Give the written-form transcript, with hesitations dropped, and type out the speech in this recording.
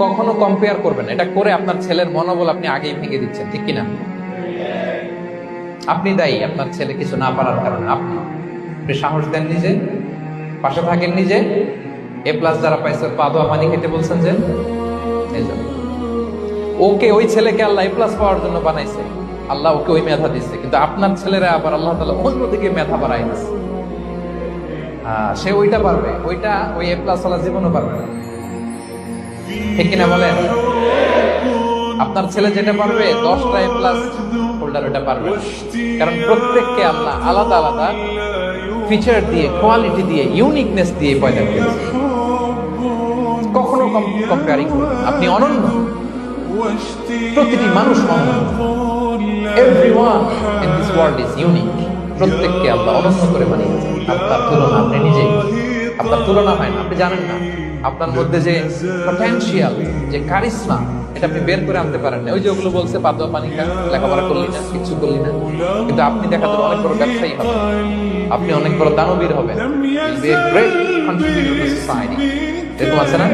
কখনো কম্পেয়ার করবেন, এটা করে আপনার ছেলের মনোবল আপনি আগেই ভেঙে দিচ্ছেন, ঠিক কিনা? আপনি দায়ী আপনার ছেলে কিছু না পারার কারণে। আপনি সাহস দেন নিজে, পাশে থাকেন নিজে। এ প্লাস যারা পাইছে পা ধোয়া পানি খেতে বলছেন যে এই জন্য। ওকে, ওই ছেলেকে আল্লাহ এ প্লাস পাওয়ার জন্য বানাইছে, আল্লাহ ওকে ওই মেধা দিচ্ছে, কিন্তু আপনার ছেলেরা আবার আল্লাহ তাআলা অন্যদিকে মেধা বাড়াই দিচ্ছে। সে ওইটা পারবে, ওইটা ওই এ প্লাস ওয়ালা জীবনও পারবে না, ঠিক কিনা বলেন? আপনার ছেলে যেটা পারবে 10টা এ প্লাস হোল্ডার ওটা পারবে না, কারণ প্রত্যেককে আল্লাহ আলাদা আলাদা ফিচার দিয়ে, কোয়ালিটি দিয়ে, ইউনিকনেস দিয়ে পয়দা করেছে। কখনো কম্পেয়ারিং করবেন না। আপনি অনন্য, প্রতিটি মানুষ অনন্য। Everyone in this world is unique. প্রত্যেককে আল্লাহ অনন্য করে বানিয়েছেন। আপনার তুলনা আপনি নিজেই, আপনার তুলনা হয় না, আপনি জানেন না আপনার মধ্যে যে পটেনশিয়াল, যে কারিশমা, এটা আপনি বের করে আনতে পারেন না। ওই যে ওগুলো বলছে পাদুয়া পানি খা, লেখাপড়া করলি না, কিছু করলি না, কিন্তু আপনি দেখা যাবে অনেক বড় ব্যবসায়ী হবেন, আপনি অনেক বড় দানবীর হবেন, গ্রেট কন্ট্রিবিউটর টু সোসাইটি। এরকম আছে না?